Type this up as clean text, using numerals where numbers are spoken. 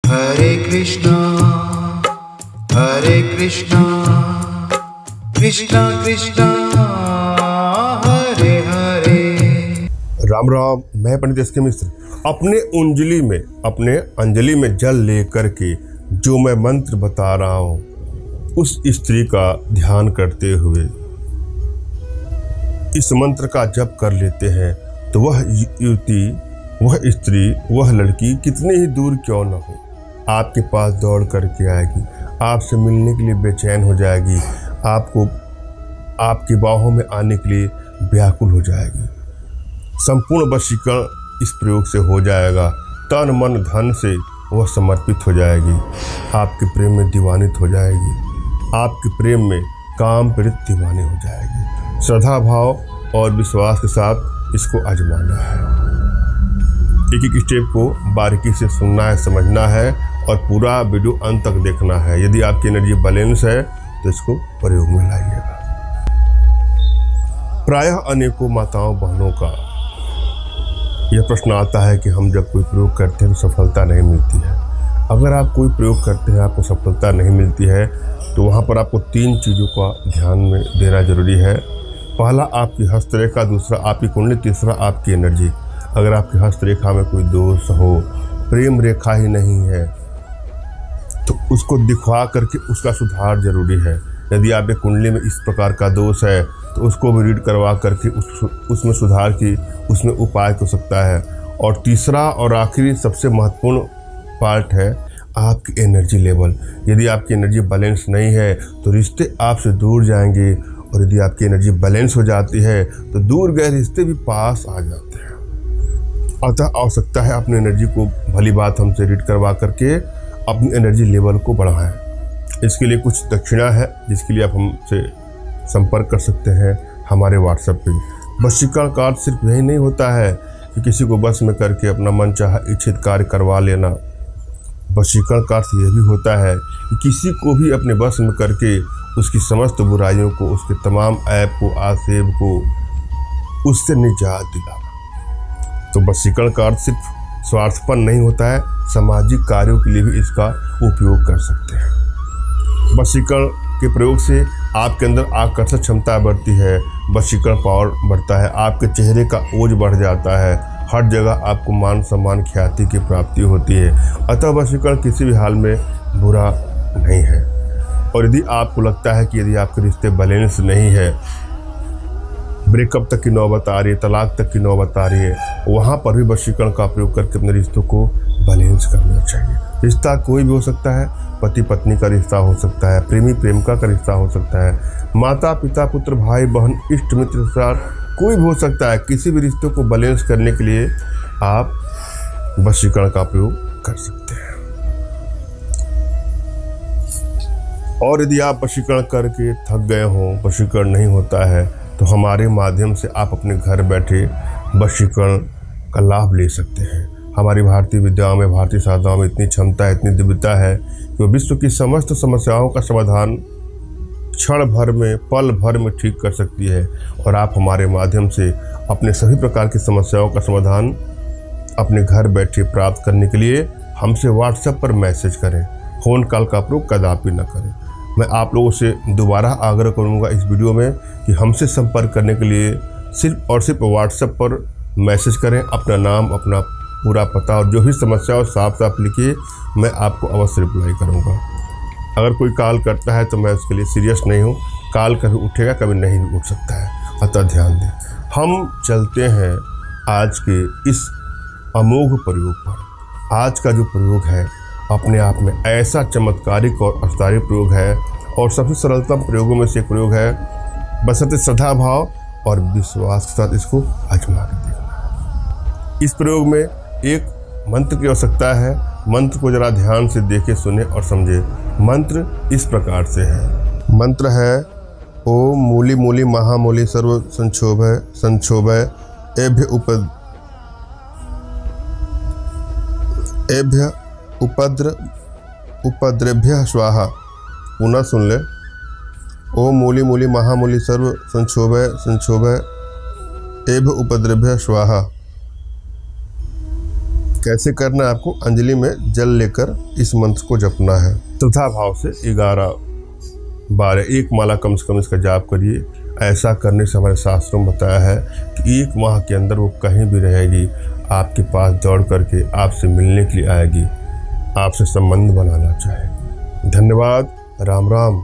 हरे कृष्णा कृष्णा कृष्णा हरे हरे। राम राम। मैं पंडित एस के मिश्र अपने अंजलि में जल लेकर के जो मैं मंत्र बता रहा हूँ उस स्त्री का ध्यान करते हुए इस मंत्र का जप कर लेते हैं तो वह युवती, वह स्त्री, वह लड़की कितने ही दूर क्यों न हो आपके पास दौड़ करके आएगी, आपसे मिलने के लिए बेचैन हो जाएगी, आपको आपकी बाहों में आने के लिए व्याकुल हो जाएगी। संपूर्ण वशीकरण इस प्रयोग से हो जाएगा। तन मन धन से वह समर्पित हो जाएगी, आपके प्रेम में दीवानित हो जाएगी, आपके प्रेम में काम पीड़ित दीवानी हो जाएगी। श्रद्धा भाव और विश्वास के साथ इसको आजमाना है। एक एक स्टेप को बारीकी से सुनना है, समझना है और पूरा वीडियो अंत तक देखना है। यदि आपकी एनर्जी बैलेंस है तो इसको प्रयोग में लाइएगा। प्रायः अनेकों माताओं बहनों का यह प्रश्न आता है कि हम जब कोई प्रयोग करते हैं तो सफलता नहीं मिलती है। अगर आप कोई प्रयोग करते हैं आपको सफलता नहीं मिलती है तो वहाँ पर आपको 3 चीज़ों का ध्यान में देना जरूरी है। पहला आपकी हस्तरेखा, दूसरा आपकी कुंडली, तीसरा आपकी एनर्जी। अगर आपकी हस्तरेखा में कोई दोष हो, प्रेम रेखा ही नहीं है तो उसको दिखवा करके उसका सुधार जरूरी है। यदि आपके कुंडली में इस प्रकार का दोष है तो उसको भी रीड करवा करके उसमें सुधार की उसमें उपाय हो सकता है। और तीसरा और आखिरी सबसे महत्वपूर्ण पार्ट है आपकी एनर्जी लेवल। यदि आपकी एनर्जी बैलेंस नहीं है तो रिश्ते आपसे दूर जाएंगे और यदि आपकी एनर्जी बैलेंस हो जाती है तो दूर गए रिश्ते भी पास आ जाते हैं। अतः आवश्यकता है अपनी एनर्जी को भली बात हमसे रीड करवा करके अपनी एनर्जी लेवल को बढ़ाएं। इसके लिए कुछ दक्षिणा है जिसके लिए आप हमसे संपर्क कर सकते हैं हमारे व्हाट्सएप पे। वशीकरण का अर्थ सिर्फ यही नहीं होता है कि किसी को बस में करके अपना मन चाहा इच्छित कार्य करवा लेना। वशीकरण का अर्थ यह भी होता है कि किसी को भी अपने बस में करके उसकी समस्त बुराइयों को, उसके तमाम ऐप को, आक्षेप को उससे निजात दिलाना। तो वशीकरण का अर्थ सिर्फ स्वार्थपन नहीं होता है, सामाजिक कार्यों के लिए भी इसका उपयोग कर सकते हैं। वशीकरण के प्रयोग से आपके अंदर आकर्षक क्षमता बढ़ती है, वशीकरण पावर बढ़ता है, आपके चेहरे का ओज बढ़ जाता है, हर जगह आपको मान सम्मान ख्याति की प्राप्ति होती है। अतः वशीकरण किसी भी हाल में बुरा नहीं है। और यदि आपको लगता है कि यदि आपके रिश्ते बैलेंस नहीं है, ब्रेकअप तक की नौबत आ रही है, तलाक तक की नौबत आ रही है, वहाँ पर भी वशीकरण का प्रयोग करके अपने रिश्तों को बैलेंस करना चाहिए। रिश्ता कोई भी हो सकता है, पति पत्नी का रिश्ता हो सकता है, प्रेमी प्रेमिका का रिश्ता हो सकता है, माता पिता पुत्र भाई बहन इष्ट मित्र रिश्तेदार कोई भी हो सकता है। किसी भी रिश्ते को बैलेंस करने के लिए आप वशीकरण का प्रयोग कर सकते हैं। और यदि आप वशीकरण करके थक गए हों, वशीकरण नहीं होता है तो हमारे माध्यम से आप अपने घर बैठे वशीकरण का लाभ ले सकते हैं। हमारी भारतीय विद्याओं में, भारतीय साधनाओं में इतनी क्षमता है, इतनी दिव्यता है कि वो विश्व की समस्त समस्याओं का समाधान क्षण भर में, पल भर में ठीक कर सकती है। और आप हमारे माध्यम से अपने सभी प्रकार की समस्याओं का समाधान अपने घर बैठे प्राप्त करने के लिए हमसे व्हाट्सएप पर मैसेज करें। फ़ोन कॉल का प्रयोग कदापि न करें। मैं आप लोगों से दोबारा आग्रह करूंगा इस वीडियो में कि हमसे संपर्क करने के लिए सिर्फ और सिर्फ व्हाट्सएप पर मैसेज करें, अपना नाम, अपना पूरा पता और जो भी समस्या हो साफ साफ लिखिए, मैं आपको अवश्य रिप्लाई करूंगा। अगर कोई कॉल करता है तो मैं उसके लिए सीरियस नहीं हूं। कॉल कभी उठेगा, कभी नहीं भी उठ सकता है, अतः ध्यान दें। हम चलते हैं आज के इस अमोघ प्रयोग पर। आज का जो प्रयोग है अपने आप में ऐसा चमत्कारिक और अवतारिक प्रयोग है और सबसे सरलतम प्रयोगों में से एक प्रयोग है। बशर्ते श्रद्धा भाव और विश्वास के साथ इसको आजमा कर देखना। इस प्रयोग में एक मंत्र की आवश्यकता है। मंत्र को जरा ध्यान से देखे, सुने और समझे। मंत्र इस प्रकार से है। मंत्र है ओम मूली मूली महामूली सर्व संक्षोभय संक्षोभय एभ्य उपद्रभ्य स्वाहा। पुनः सुन ले। ओम मूली मूली महामूली सर्व संक्षोभय संक्षोभय एभ्य उपद्रभ्य स्वाहा। कैसे करना है आपको? अंजलि में जल लेकर इस मंत्र को जपना है। श्रद्धा भाव से 11 बार 1 माला कम से कम इसका जाप करिए। ऐसा करने से हमारे शास्त्रों में बताया है कि 1 माह के अंदर वो कहीं भी रहेगी, आपके पास दौड़ करके आपसे मिलने के लिए आएगी, आपसे संबंध बनाना चाहेगी। धन्यवाद। राम राम।